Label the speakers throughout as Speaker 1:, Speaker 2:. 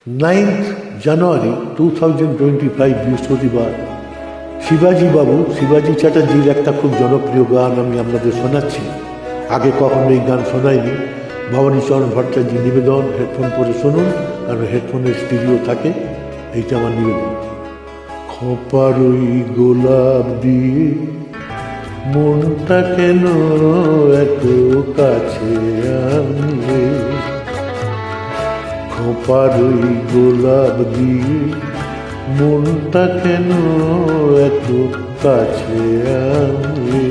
Speaker 1: 9th জানুয়ারি 2025 বৃহস্পতিবার। শিবাজি বাবু, শিবাজি চ্যাটার্জির একটা খুব জনপ্রিয় গান আমি আপনাদের শোনাচ্ছি। আগে কখনো এই গান শোনাইনি। ভবানীচরণ ভট্টাচার্যের নিবেদন, হেডফোন পরে শুনুন, কারণ হেডফোনের স্টুডিও থাকে। এইটা আমার নিবেদন। খোঁপার ওই গোলাপ দিয়ে মনটা কেন এত কাছে আনলে, খোঁপার ওই গোলাপ দিয়ে মনটা কেন এত কাছে আনলে,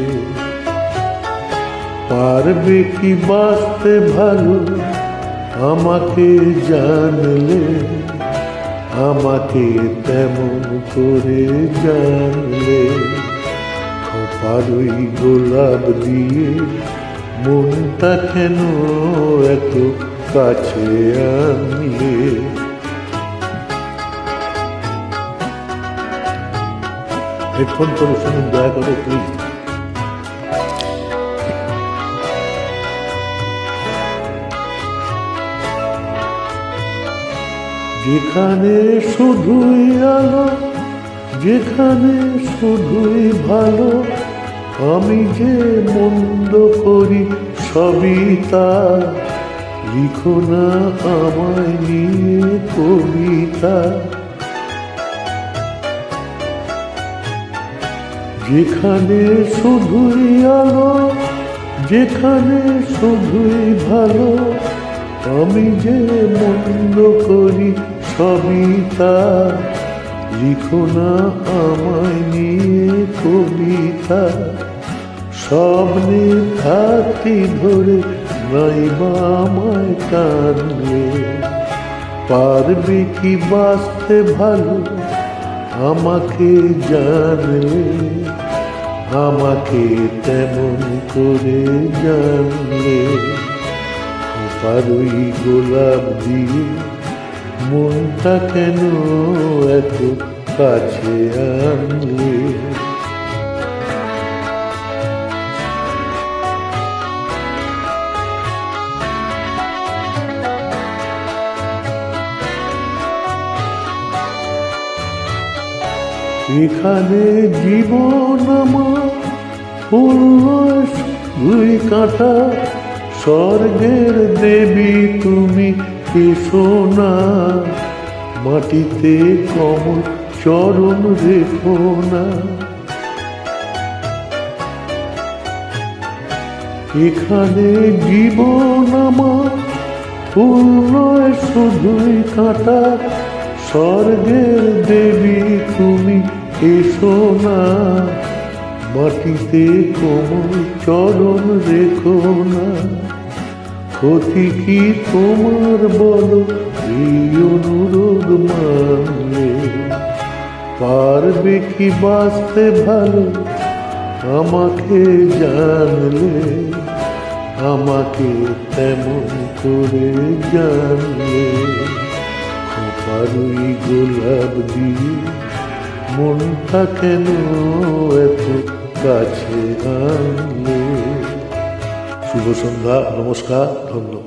Speaker 1: পারবে কি বাঁচতে ভালো আমাকে জানলে, আমাকে তেমন করে জানলে, খোঁপার ওই গোলাপ দিয়ে মনটা কেন এত কাছে আনলে। হেডফোন করে শুনুন দয়া করে প্লিজ। যেখানে শুধুই আলো, যেখানে শুধুই ভালো, আমি যে মন্দ করি সবই তা, লিখো না আমায় নিয়ে কবিতা। যেখানে শুধুই আলো, যেখানে শুধুই ভালো, আমি যে মন্দ করি সবই তা, লিখো না আমায় নিয়ে কবিতা। স্বপ্নে থাকি ধরে নাইবা আমায় কানলে, পারবে কি বাঁচতে ভালো আমাকে জানলে, আমাকে তেমন করে জানলে, খোঁপার ওই গোলাপ দিয়ে মনটা কেন এত কাছে আনলে। এখানে জীবন আমার ফুল দুই কাঁটা, স্বর্গের দেবী তুমি এসো না, মাটিতে কমল চরণ রেখো না। এখানে জীবন আমার ফুল নয় শুধুই কাঁটা, স্বর্গের দেবী তুমি এসো না, মাটিতে কোমল চরণ রেখো না। ক্ষতি কি তোমার বলো এই অনুরোধ মানলে, পারবে কি বাঁচতে ভালো আমাকে জানলে, আমাকে তেমন করে জানলে, খোঁপার ওই গোলাপ দিয়ে মনটা কেন এত কাছে আনলে। শুভ সন্ধ্যা, নমস্কার, ধন্যবাদ।